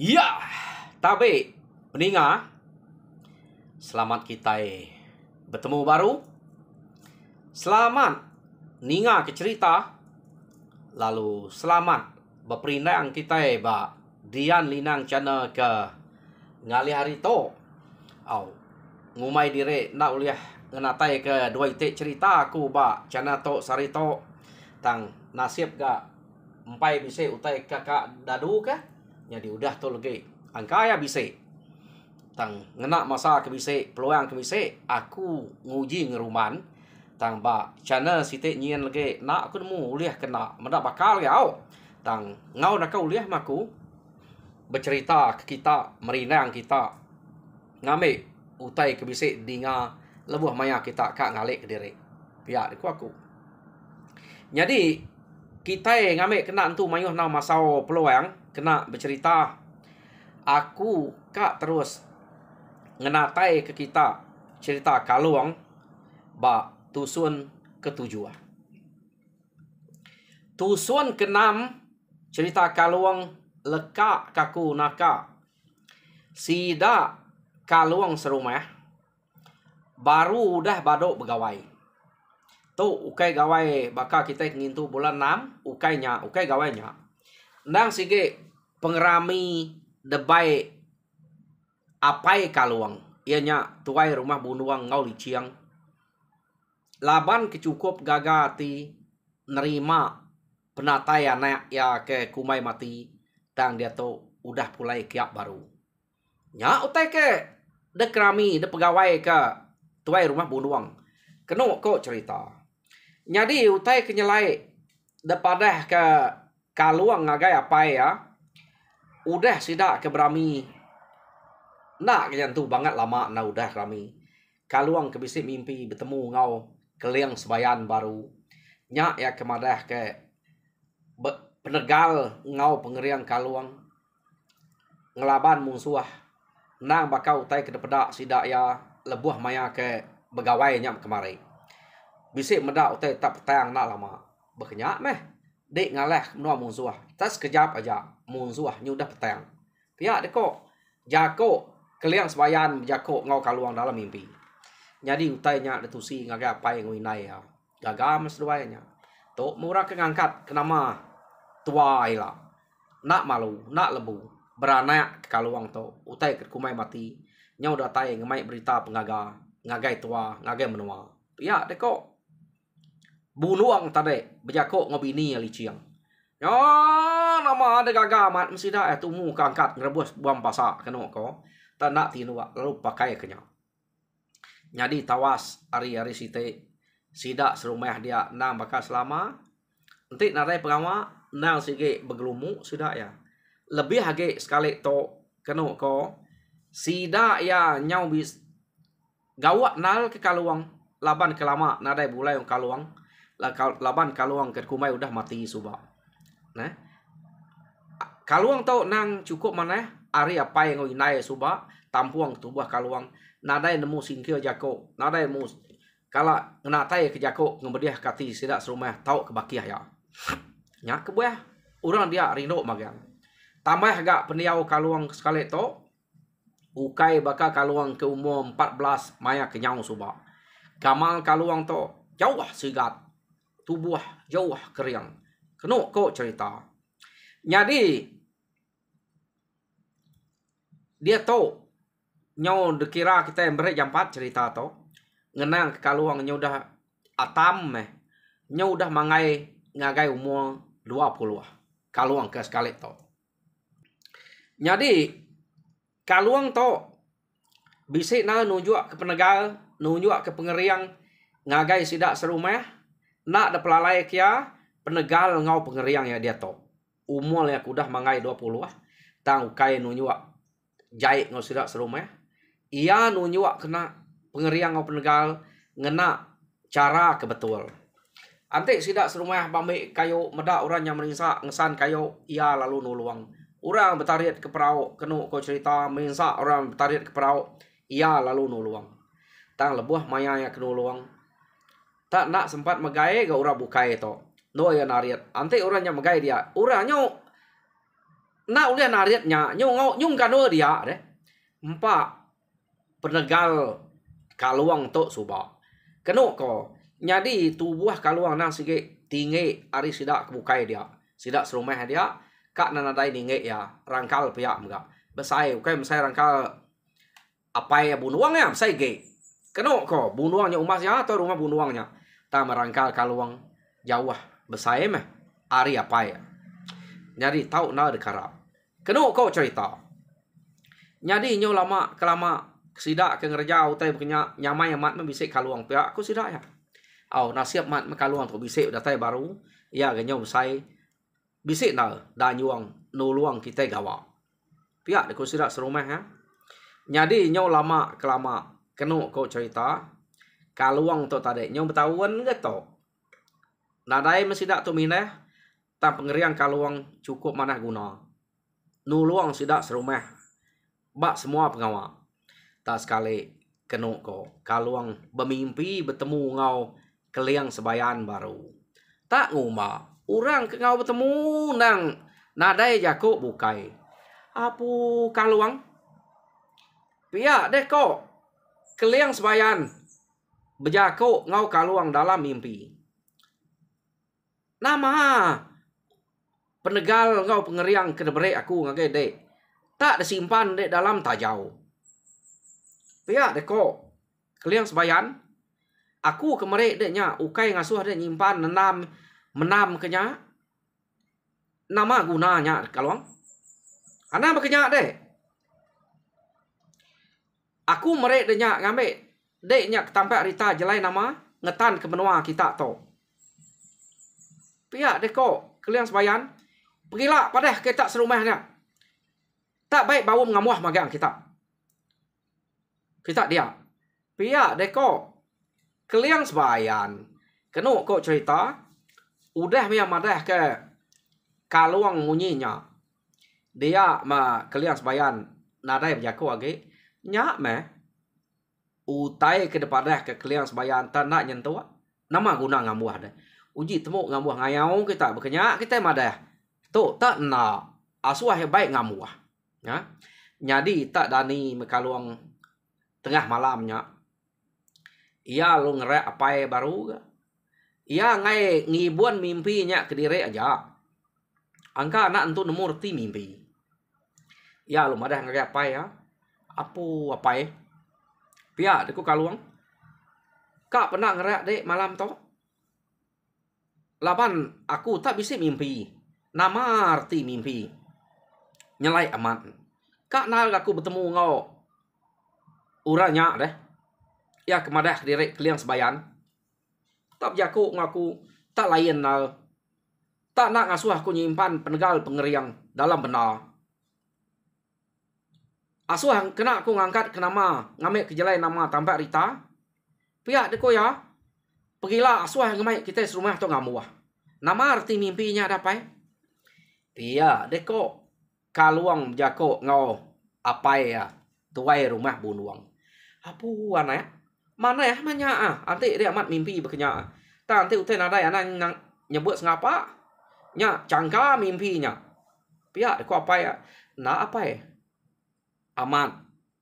Ya, tapi peninga, selamat kita bertemu baru. Selamat ninga ke cerita. Lalu selamat berperindang kita ba Dian Linang channel ke ngali hari to. Ngumai dire nak uliah ngenatai ke dua itik cerita aku ba channel to sarito tang nasib ga empai bise utai kakak dadu ka. Jadi udah tu lagi angkaya bise tang ngena masa ke bise peluang ke bise aku nguji ngeruman tang ba channel site nyian lagi nak aku nemu uliah kena mendak bakal ya tang ngau nak uliah maku bercerita ke kita merinang kita ngame utai ke bise dinga lebuh maya kita kak ngalik ke diri pihak aku jadi kita ngame kena tu mayuh na masau peluang kena bercerita aku kak terus ngenatai ke kita cerita kaluang ba tusun ketujuh. Tusun keenam cerita kaluang leka kaku naka sida kaluang serumah baru udah badok begawai. Tu ukai gawai baka kita ngintu bulan 6 ukainya ukai gawainya nang sige pengerami debai apai kaluang ianya tuai rumah bunuang ngau liciang laban kecukup gagati nerima penatai anak ya ke kumai mati tang dia tu udah pulai kiap baru nya utai ke dekrami de pegawai ke tuai rumah bunuang keno kok cerita jadi utai kenyelai depadah ke kaluang ngagai apa ya udah sidak ke berami nak tu banget lama na udah kami kaluang ke bisik mimpi bertemu ngau keliang sebayan baru nyak ya kemadah ke penegal ngau pengeriang kaluang ngelaban musuh nang bakau utai ke depedak sidak ya lebuh maya ke begawai nyam kemari bisik medak utai tak petang nak lama berkenyak meh dek ngaleh menua musuh tas kejap aja musuh nyudah petang pihak deko jako keliang sebayan jako ngau kaluang dalam mimpi jadi utainya detusi ngaga apa yang winai ya gagam seduanya tok murah ke ngangkat kenama tua ila nak malu nak lebu beranak ke kaluang to utai ke kumai mati nyau datai ngemai berita pengaga ngagai tua ngagai menua ya deko bunuang tade bejako ngobini aliciang yo nama ada gagamat mesti dah tumu kangkat ngerebus buang pasak kena ko tak nak tinu lalu pakai kenya jadi tawas hari-hari site sidak serumah dia nang bakal selama nanti narai pengawa nang sige begelumu sudah ya lebih hage sekali to kena ko sidak ya nyau bis gawat nal ke kaluang laban kelama nadai bulai yang kaluang laban kaluang ke kumai udah mati suba nah kaluang tau nang cukup mana ari apa yang inai suba tampuang tubuh kaluang nadai nemu singkil jako nadai nemu kala ngenatai ke jako ngebediah kati sidak serumah tau kebakiah ya nya kebuah urang dia rindo magang tambah agak pendiau kaluang sekali to ukai baka kaluang ke umur 14 maya kenyang suba gamal kaluang to jauh sigat tubuh jauh keriang keno kok cerita jadi dia tahu nyau dekira kita yang berat jam 4 cerita to ngenang ke kaluang nyau dah atam nyau dah mangai ngagai umur 20 kaluang ke sekali to jadi kaluang to bisik na nunjuk ke penegal nunjuk ke pengeriang ngagai sidak serumah nak da pelalai kia penegal ngau pengeriang ya dia to umur ya kudah mangai 20 tang ukai nunjuk jait ngau sidak serumah ia nunjuk kena pengeriang ngau penegal ngena cara kebetul antik sidak serumah bambi kayu medak orang yang meringsa ngesan kayu ia lalu nuluang orang bertarit ke perahu kenu ko cerita meringsa orang bertarit ke perahu ia lalu nuluang tang lebuh maya ya kenu luang tak nak sempat megai ke orang bukai to no ya nariat antik orang yang megai dia orangnya na ulian nariatnya nyung kanu dia deh. Empat penegal kaluang tok suba. Kenu ko nyadi tubuh kaluang nang sige tinggi ari sidak kebukai dia. Sidak serumah dia kak nanadai ninge ya rangkal pihak mga. Besai ukai mesai rangkal apa ya bunuang ya besai ge. Kenu ko bunuangnya umas ya atau rumah bunuangnya. Ta merangkal kaluang jauh besai meh ari apa ya. Nyadi tahu na dekarap. Kenu ko cerita. Nyadi nyo lama kelama sidak ke ngerja utai punya nyamai mat membisik kaluang pihak aku sidak ya. Au nasiap mat kaluang tu bisik datai baru ya ganyo besai bisik na danyuang nuluang kita gawa. Pihak aku sidak serumah ya. Nyadi nyo lama kelama kenu ko cerita kaluang tu tadi nyo betahuan gitu. Nadai mesidak tu mineh tak pengerian kaluang cukup manah guna. Nuluang sidak serumah. Bak semua pengawal. Tak sekali kenu ko kaluang bermimpi bertemu ngau keliang sebayan baru. Tak nguma orang ke ngau bertemu nang nadai jako bukai. Apu kaluang? Pia deh ko keliang sebayan berjako ngau kaluang dalam mimpi. Nama penegal ngau pengeriang kedebere aku ngagai dek. Tak disimpan dek dalam tajau. Pihak deko keliang sebayan aku kemari deknya ukai ngasuh dek nyimpan menam kenya nama gunanya kaluang ana bekenya dek aku merek deknya ngambil deknya ketampak rita jelai nama ngetan ke benua kita to pihak deko keliang sebayan pergilah padah kita serumahnya tak baik bau mengamuah magang kita dia. Pihak deko keliang sebayan. Kenu kok cerita. Udah memang madah ke kaluang munyinya. Dia ma keliang sebayan. Nadai berjaku lagi. Nyak meh. Utai ke depadah ke keliang sebayan. Tak nak nyentuh. Nama guna ngamuah deh. Uji temu ngamuah ngayau kita. Berkenyak kita madah. Tu tak nak. Asuah yang baik ngamuah. Ya. Jadi tak dani mekaluang tengah malamnya. Ia lu ngerek apa baru. Ia ngai ngibuan mimpinya ke diri aja. Angka anak untuk nemu reti mimpi. Ia lu madah ngerek apa ya. Apa ya. Pia deku kaluang. Kak pernah ngerek dek malam to. Lapan aku tak bisa mimpi. Nama arti mimpi. Nyelai amat. Kak nal aku bertemu ngau. Uranya deh. Ya kemadah direk keliang sebayan. Tak jaku ngaku tak lain nal. Tak nak ngasuh aku nyimpan penegal pengeriang dalam benar. Asuh kena aku ngangkat ke nama ngambil kejelai nama tampak Rita. Pihak deko ya. Pergilah asuh ngambil kita serumah tu ngamuah. Nama arti mimpinya dapai. Pihak deko kaluang jako ngau apa ya tuai rumah bunuang. Apu anak mana ya manya anti dia amat mimpi berkenya tak anti utai nadai anak nang nyebut sengapa nya cangka mimpinya pihak aku apa ya nak apa ya amat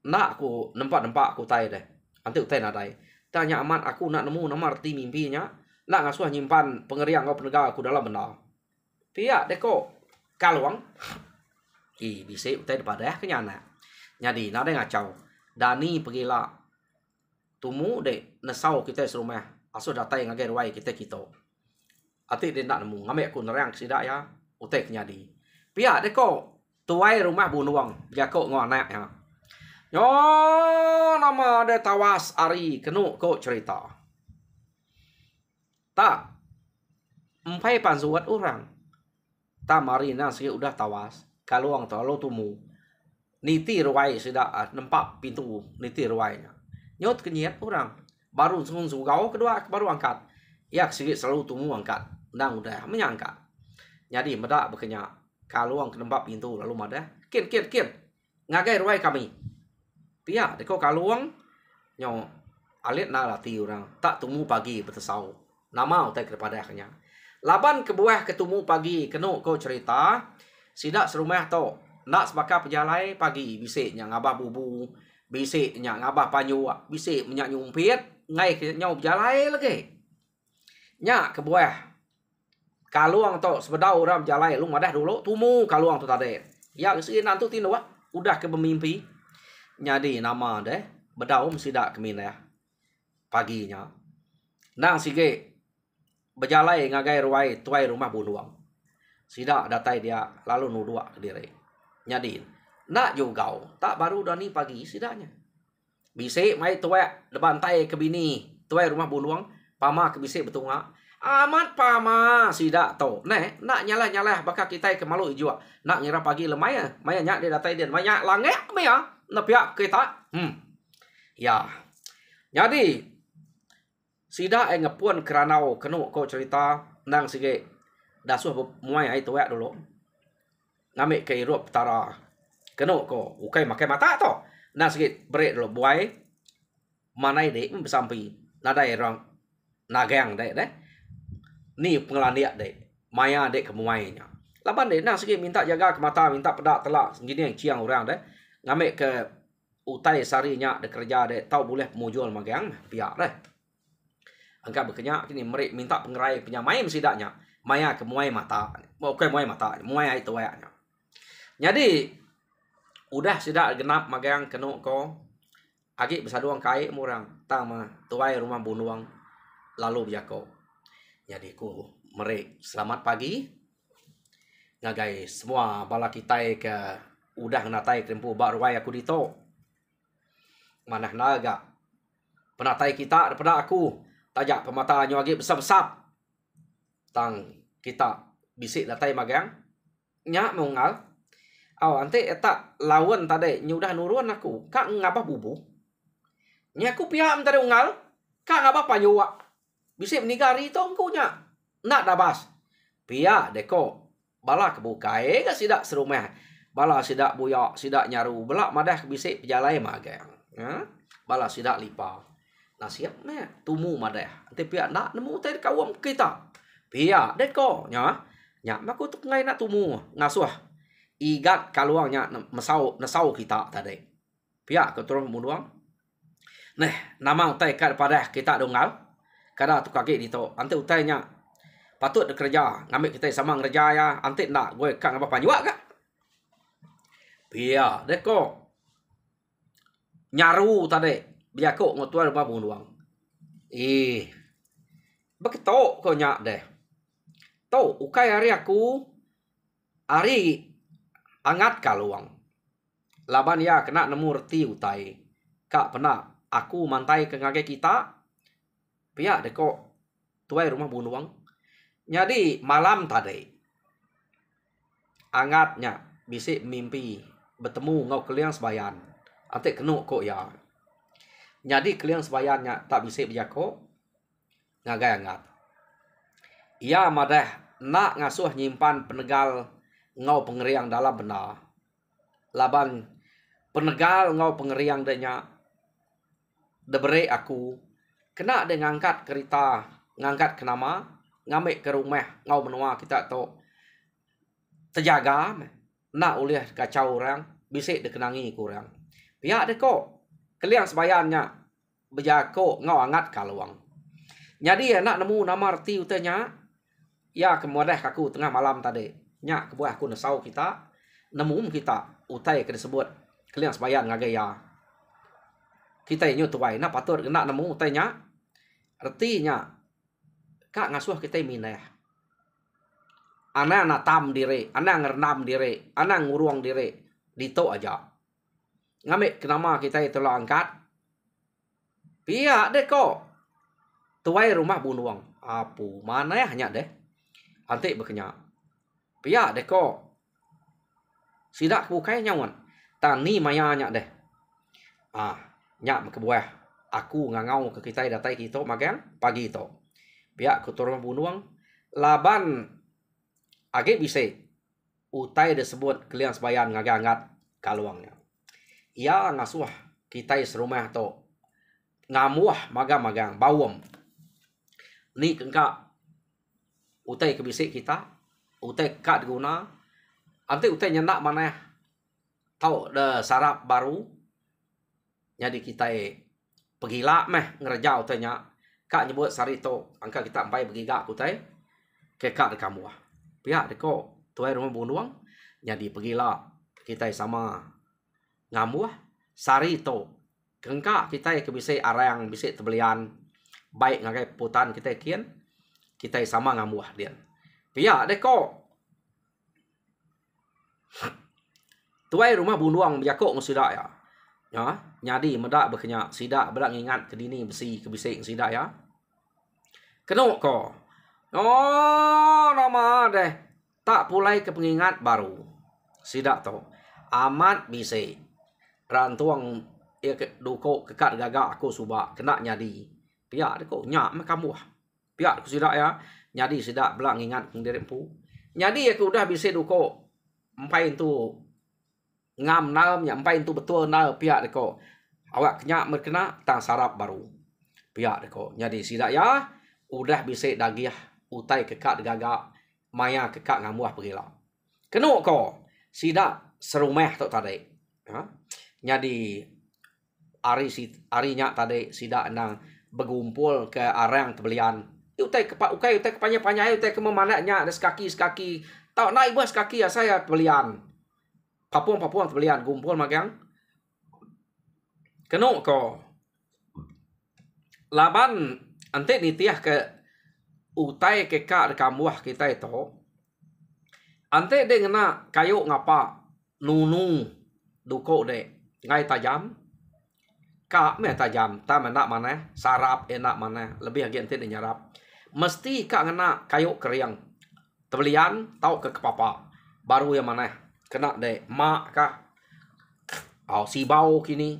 nak aku nempak aku tai deh anti utai nadai tanya amat aku nak nemu nama arti mimpinya nak ngasuh nyimpan pengeriang kau penegak aku dalam benar pihak deko kaluang bisa utai daripada kenyana jadi nadai ngacau Dani pergilah tumu dek nesau kita serumah asuh datai ngagai ruai kita. Ati dia nak nemu ngambil aku nerang sidak ya utek nyadi. Pihak deko tuai rumah bunuang jako ngonak ya. Yo nama dia tawas ari kenu ko cerita. Tak empai pansuat orang. Tak marina sih udah tawas kaluang tolo tumu. Niti ruai sudah nampak pintu niti ruainya. Nyot kenyat orang. Baru sugau kedua baru angkat. Ya sikit selalu tumu angkat. Nang udah menyangkat. Jadi medak berkenyak. Kaluang ke nampak pintu lalu madah. Kin. Ngagai ruai kami. Pia deko kaluang. Nyo alit na lati orang. Tak tumu pagi bertesau. Nama utai kepada akhirnya. Laban kebuah ketemu pagi kenu ko cerita. Sida serumah to nak sebaka pejalai pagi bisiknya ngabah bubu, bisiknya ngabah panyu, bisik menyak nyumpit ngai ke nyau pejalai lagi. Nya ke buah kaluang to sebedau ram jalai lu madah dulu tumu kaluang tu tadi. Ya si nantu tino udah ke bermimpi. Jadi nama deh bedau mesti dak keminah paginya. Nang sige berjalai ngagai ruai tuai rumah bunuang. Sida datai dia lalu nudua ke diri. Nyadin. Nak juga tak baru dani pagi sidanya. Bisik mai tuai debantai ke bini tuai rumah bunuang. Pama ke bisik betunga. Amat pama sida to. Nek nak nyalah-nyalah bakal kita ke malu jua. Nak ngira pagi lemaya. Maya nyak dia datai dia. Maya langek me ya. Nepiak kita. Ya. Jadi sida ngepun keranau kenu ko cerita nang sige dasuh muai ai tuak dulu. Ngamik ke irup tara. Kenu ko ukai makai mata to. Nang sige break dulu buai. Manai dek bersampi. Nadai rang nagang dek deh. Ni pengelaniak dek. Maya dek kemuainya. Laban dek nang sige minta jaga ke mata, minta pedak telak gini yang ciang orang deh. Ngamik ke utai sarinya de kerja dek tau boleh pemujul magang pihak deh. Angkat berkenyak kini mereka minta pengerai penyamai sidaknya. Maya ke muai mata. Oke muai mata. Muai itu ayaknya. Jadi udah sidak genap magang kenu ko. Agi besaduang kai murang. Tama tuai rumah bunuang. Lalu biako. Jadi ku mereka selamat pagi. Ngagai semua bala kita ke udah natai kempu bak ruai aku dito. Manah naga. Penatai kita daripada aku. Tajak pematanya lagi besar-besar. Tang kita bisik datai magang. Nyak mengal. Ante etak lawan tadi nyudah nurun aku. Kak ngapa bubu? Nya aku piam tadi ungal. Kak ngapa panyuak? Bisik menigari itu engkau nya. Nak dabas. Pia deko. Bala kebukai ke sidak serumah. Bala sidak buyak, sidak nyaru. Belak madah bisik pejalai magang. Bala sidak lipa. Nasiap me tumu madah. Ante pia nak nemu tadi kawam kita. Pia deko nya. Nya maku tuk ngai nak tumu ngasuh. Igat kaluangnya nesau kita tadi. Pihak keturun bunuang. Nah, nama utai pada kita dongal. Kada tu kaki dito. Ante utainya patut kerja. Ngambil kita sama ngerja ya. Ante nak gue kang apa panjua kak. Pihak deko. Nyaru tadi. Biar kok ngotuan rumah bunuang. Beketok kau nyak deh. Tau ukai hari aku. Hari angat kaluang. Laban ya kena nemu reti utai. Kak pernah aku mantai ke ngage kita. Pihak deko tuai rumah bunuang. Jadi malam tadi. Angatnya bisik mimpi bertemu ngau keliang sebayan. Ante kenu kok ya. Jadi keliang sebayannya tak bisik bijako. Ngagai angat. Ia madah nak ngasuh nyimpan penegal ngau pengeriang dalam benar. Laban penegal ngau pengeriang denya debere aku kena de ngangkat kereta ngangkat ke nama ngambil ke rumah ngau menua kita to terjaga nak ulih kacau orang bisik dikenangi kurang pihak de kok keliang sebayannya bejako ngau angat kaluang jadi nak nemu nama arti utanya ya kemudah aku tengah malam tadi nyak kebuah aku nesau kita nemu kita utai ke disebut keliang sebayan ngagaya kita inyo tuai na patut kena nemu utainya artinya kak ngasuh kita minah ana natam diri ana ngernam diri ana nguruang diri dito aja ngamik kenama kita itu lah angkat pihak deh kok tuai rumah bunuang apu mana ya hanya deh antik berkenyak pihak deh kok sidak bukai nyawan tani maya nyak deh nyak kebuah aku ngangau ke kita datai kita magang pagi itu pihak keturun bunuang laban age bisa utai disebut keliang sebayan ngagangat kaluangnya ia ngasuh kita serumah to ngamuah magang-magang bawem ni kengka utai ke bisik kita utai kat guna Ante utai nyenak mana tahu de sarap baru. Jadi kita pergi lah meh ngerjau tanya kak nyebut sarito angka kita sampai pergi gak kutai ke kak de kamu ah. Pihak deko tuai rumah bunuang jadi pergilah kita sama ngamuah sarito kengkak kita ke bisa arang bisa tebelian baik ngagai putan kita kian kita sama ngamuah dia. Pihak deko tuai rumah bunuang berjakok ngesidak ya. Ya, nyadi medak berkenyak sidak berak ingat ke dini besi ke bisik sidak ya. Kenok ko. Oh, nama deh. Tak pulai ke pengingat baru. Sidak to. Amat bisik. Rantuang ya ke duko kekat gagak aku subak kena nyadi. Piak deko nyak me kamu ah. Piak aku sidak ya. Nyadi sidak berak ingat ke diri empu. Nyadi aku udah bisik duko empai tu ngam nam nyampai itu betul na pihak deko awak kenyak merkena tang sarap baru pihak deko jadi sidak ya udah bisa dagiah utai kekak gagak maya kekak ngamuah pergilah kenuk ko sidak serumeh tok tadi ha jadi ari nyak tadi sidak nang bergumpul ke arang tebelian utai utai kepanya-panya utai ke memanaknya ada sekaki tak naik bos kaki ya saya tebelian papuang tebelian gumpul magang kenok ko laban ante nitiah ke utai ke kak kamuah kita itu ante de ngena kayu ngapa nunu duko de ngai tajam kak me tajam ta menak mana sarap enak mana lebih lagi ante de nyarap mesti kak ngena kayu keriang tebelian tau ke kepapa baru yang mana kena de mak kah si bau kini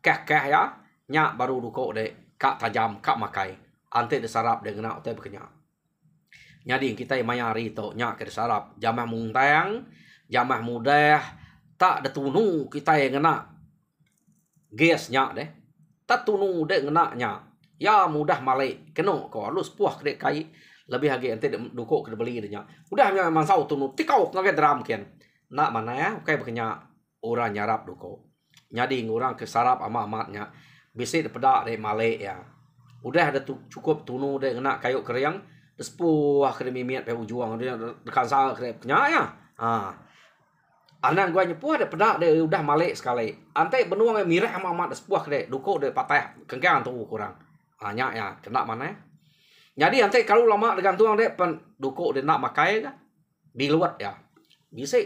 keh ya nyak baru duko de kak tajam kak makai ante de sarap de kena utai berkenyak nyadi kita mayari to nyak ke sarap jamah mungtang jamah mudah tak de tunu kita yang kena ges nyak de tak tunu de kena nyak ya mudah malai keno ko lus puah ke kai lebih lagi ante de duko ke beli de nyak udah nya mansau tunu tikau ngaget dram kian nak mana ya kayak berkenyak orang nyarap duko nyadi orang ke sarap amat-amatnya bisa pedak de malek ya udah ada cukup tunu de kena kayu keriang despuah ke mimiat pe ujuang dia dekan sal ke kenya ya anan gua nyepuh de pedak de udah malek sekali ante benuang mireh amat despuah ke duko de patah kengkang tu kurang hanya ya kena mana jadi ante kalau lama digantung de pen duko de nak makai ka di luar ya bisa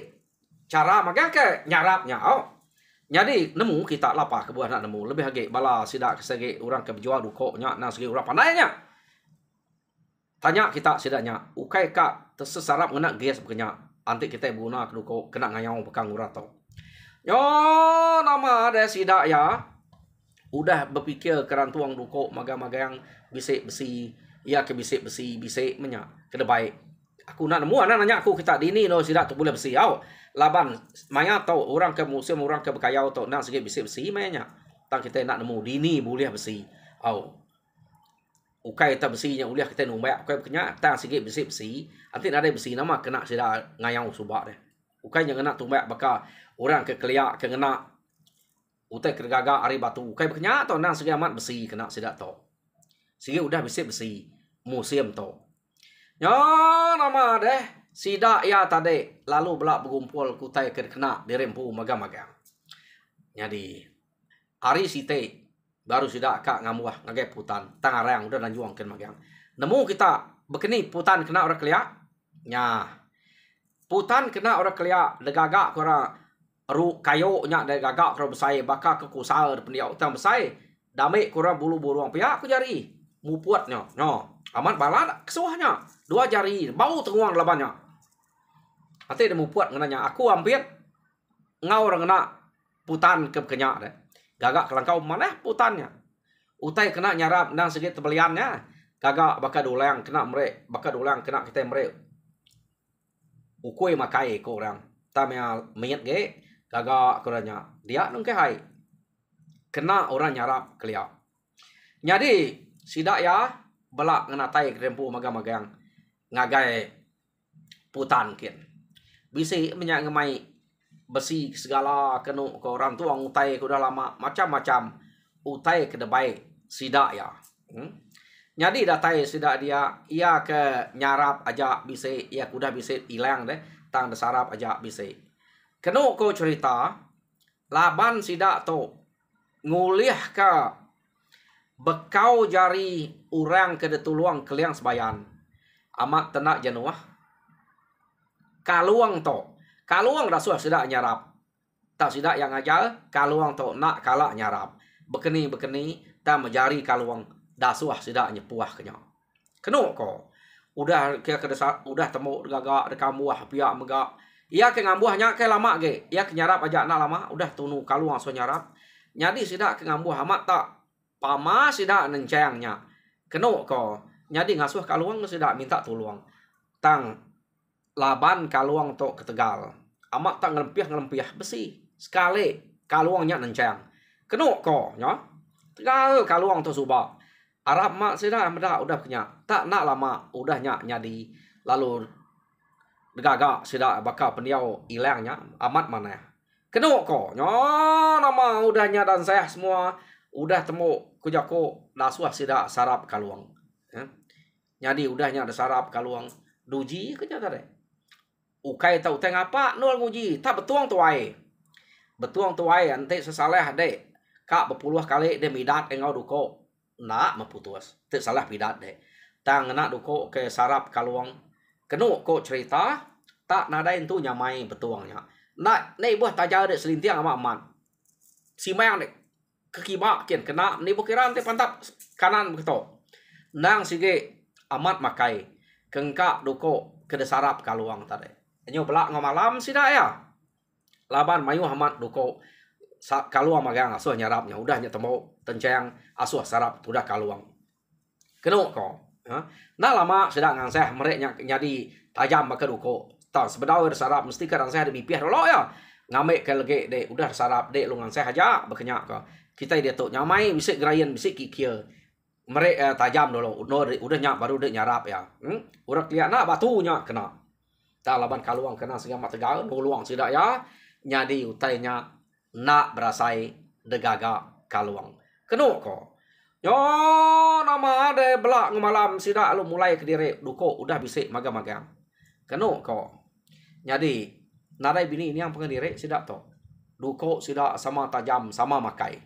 cara makanya ke nyarapnya jadi nemu kita lapar ke buah nak nemu lebih lagi bala sidak segi orang ke berjual duko nya nang segi orang pandainya tanya kita sidaknya ukai kak tersesarap ngena gas bekenya antik kita guna ke duko kena ngayau bekang urato yo nama ada sidak ya udah berpikir kerantuang duko maga-maga yang bisik besi ya ke bisik besi bisik menya kena baik aku nak nemu anak nanya aku kita dini no sidak tu boleh besi laban maya tau orang ke museum orang ke bekayau tau nak sikit besi mainnya tang kita nak nemu dini boleh besi ukai ta besinya uliah kita numbak ukai bekenya tang sikit besi nanti ada besi nama kena sida ngayau subak deh ukai yang kena tumbak baka orang ke keliak ke ngena utai ke gagak ari batu ukai bekenya tau nang sikit amat besi kena sida tau sikit udah besi museum tau ya nama deh sidak ya tadi lalu belak berkumpul kutai kena dirempu magang-magang. Jadi hari site baru sidak kak ngamuah ngagai putan tangarang udah nanjuang ken magang. Nemu kita bekeni putan kena orang keliak. Nya putan kena orang keliak degagak kora ru kayu nya degagak kora besai baka ke kusal pendiau tang besai dame kurang bulu buruang pihak aku jari mupuatnya amat balad kesuahnya 2 jari bau tenguang labannya ate demu puat ngenanya aku hampir ngau orang kena putan ke kenyak deh gagak kelangkau mana putannya utai kena nyarap nang segi tebeliannya gagak baka dolang kena merek baka dolang kena kita merek ukui makai ko orang tamnya menyet ge gagak kuranya dia nung ke hai kena orang nyarap keliau jadi sidak ya belak ngenatai krempu magang-magang ngagai putan kin Bisi menyak ngemai besi segala kenu ke orang tua utai ke udah lama macam-macam utai ke debai sidak ya. Jadi datai sidak dia ia ke nyarap aja bisi ia kuda bisi hilang deh tang desarap aja bisi. Kenu ko cerita laban sidak to nguliah ke bekau jari orang ke detuluang keliang sebayan amat tenak jenuah kaluang to kaluang rasuah sidak nyarap tak sidak yang ajar kaluang to nak kalak nyarap bekeni tak menjari kaluang dasuah sidak nyepuah kenya kenu ko udah ke kedesa udah temu gagak dekam buah pihak megak ia ke ngambuahnya ke lama ge ia ke nyarap aja nak lama udah tunu kaluang so nyarap nyadi sidak ke ngambuah amat tak pama sidak nencengnya kenu ko nyadi ngasuh kaluang sidak minta tuluang tang laban kaluang to ke Tegal amat tak ngelempiah besi sekali kaluangnya nenceng kenu ko nya Tegal kaluang to subak Arab mak sida meda udah kenya tak nak lama udahnya nyadi lalu degagak sida bakal pendiau ilangnya amat mana kenu ko nya nama udahnya dan saya semua udah temu kujako dasuah sida sarap kaluang ya. Nyadi udahnya ada sarap kaluang duji kenya tadi ukai tau teng apa nol nguji tak betuang tuai ante sesalah dek kak berpuluh kali de midat engau duko nak meputus tak salah pidat dek tang nak duko ke sarap kaluang kenu ko cerita tak nadain tu nyamai betuangnya nak nei buah tajar dek selintiang ama aman si mayang dek kekibak kian kena ni bukiran te pantap kanan begitu nang sige amat makai kengkak duko ke sarap kaluang tadi nyo belak ngomalam sida ya laban mayu amat duko kaluang magang asuh nyarapnya udah temu tenceng asuh sarap udah kaluang kenu ko nah lama sedang nganseh mereknya nyadi tajam baka duko tak sebedau sarap mesti kadang saya ada bipiah dulu ya ngamek ke lege de udah sarap de lu nganseh aja bekenyak ko kita dia tu nyamai bisik gerayan bisik kikir merek tajam dulu udah nyak baru de nyarap ya udah lihat nak batunya kena tak laban kaluang kena segala Tegal nuluang sidak ya nyadi utainya nak berasai degaga kaluang kenu ko yo nama ada belak ngemalam sidak lu mulai ke diri duko udah bisik magang kenu ko nyadi nadai bini ini yang pengendiri sidak to duko sidak sama tajam sama makai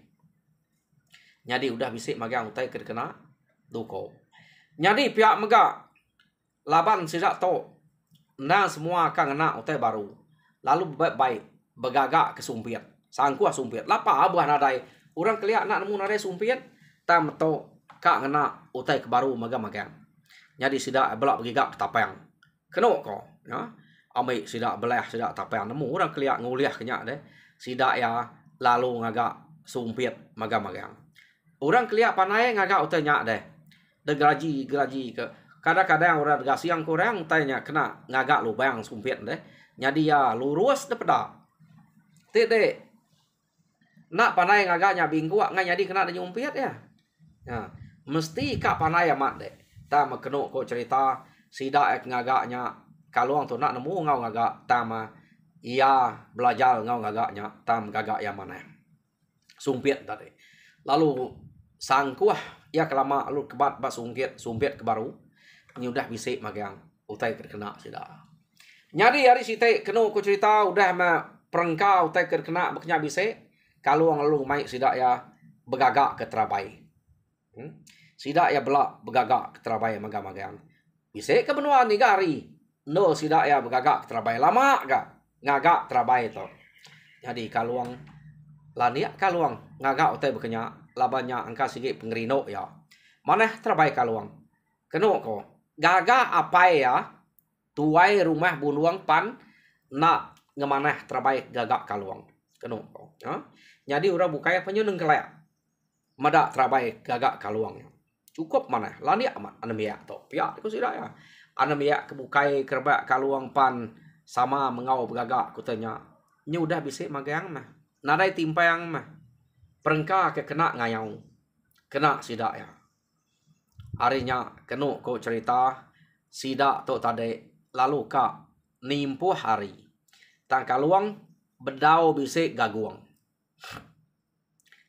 nyadi udah bisik magang utai kena duko nyadi pihak megak laban sidak to nah semua akan kena utai baru lalu baik begagak ke sumpit sangkuah sumpit lapa buah nadai orang kelihat nak nemu nadai sumpit tam to kak kena utai ke baru magang nyadi sidak belak begigak ke tapang kenu ko ya amai sidak belah sidak tapang nemu orang kelihat nguliah kenyak deh sidak ya lalu ngagak sumpit magang orang kelihat panai ngagak utai nyak deh de geraji ke kadang-kadang orang gasi yang kurang tanya kena ngagak lubang sumpit deh nyadi ya lurus depeda tede nak panai ngagaknya binggu ngai nyadi kena nyumpit ya mesti kak panai amat deh ta kenu ko cerita sidak ngagaknya kaluang tu nak nemu ngau ngagak tama ia belajar ngau ngagaknya tam gagak yang mana sumpit tadi lalu sangkuah ya kelama lalu kebat bas sumpit ke baru ini udah bisik magang utai kena sidak nyadi hari site kenu ko cerita udah perengkau utai kena beknya bisik kaluang lalu mai sidak ya begagak ke terabai sidak ya belak begagak ke terabai magang bisik ke benua ni gari no sidak ya begagak ke terabai lama gak ngagak terabai to jadi kaluang laniak kaluang ngagak utai beknya labannya angka sigi pengerino ya mana terabai kaluang kenu ko gaga apa ya tuai rumah bunuang pan nak ngemaneh terbaik gagak kaluang kenu jadi orang bukaya penyunung kelek mada terbaik gagak kaluang cukup mana lani amat anemia to pihak itu sudah ya anemia kebukai kerbak kaluang pan sama mengau gagak kutanya nyu udah bisik magang mah nadai timpang mah perengka ke kena ngayau kena sidak ya harinya kenu ko cerita sidak to tade lalu ka nimpuh hari tang kaluang bedau bisik gaguang.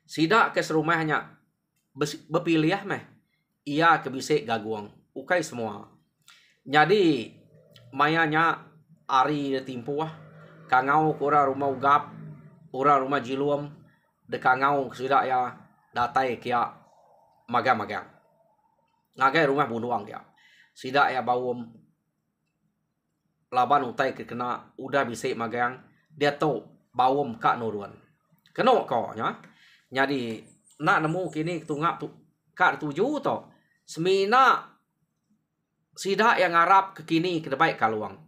Sida ke serumahnya berpilih meh. Ia ke bisik gaguang. Ukai semua. Jadi mayanya ari timpu kangau kura rumah ugap, ura rumah jiluam, de kangau sida ya datai kia magang-magang. Ngagai rumah bunuang kia. Sida ya bawum laban utai kena udah bisik magang dia tu bawum kak nuruan. Keno ko nya. Jadi nak nemu kini tungak tu kak tuju to. Semina sida yang ngarap ke kini ke depan kaluang.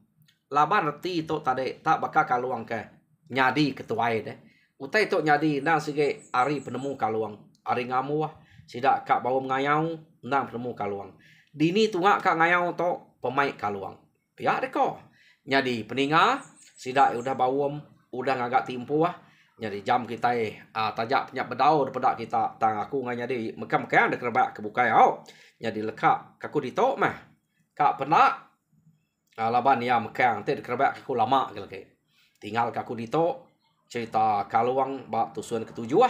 Laban reti to tade tak bakal kaluang ke nyadi ketuai deh. Utai to nyadi nang sige ari penemu kaluang. Ari ngamu sida kak bawum ngayau nang penemu kaluang. Dini tungak kak ngayau to pemain kaluang. Ya deko. Nyadi peninga sida udah bawum udah ngagak timpu Jadi jam kita tajak penyak bedau daripada kita tang aku nyadi mekam-mekam dek rebak kebukai Jadi lekak kaku ditok mah. Kak pernah laban ya mekang te dek rebak aku lama lagi. Tinggal kaku ditok cerita kaluang bak tusuan ketujuh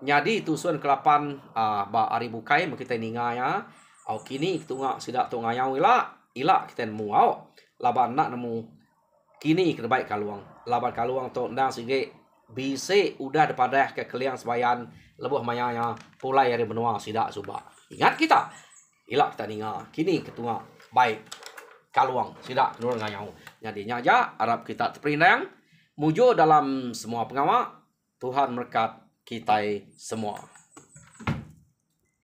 Nyadi tusuan ke-8 bak ari bukai kita ninga ya. Kini tungak sidak tu ngayau ila kita nemu laban nak nemu kini ke baik kaluang. Laban kaluang tu ndang sige bise udah daripada ke keliang sebayan lebuh mayanya pulai dari benua sidak subak. Ingat kita. Ila kita ninga. Kini ketunga baik kaluang sidak nur ngayau. Jadi nyaja harap kita terperinang mujo dalam semua pengawak. Tuhan berkat kita semua.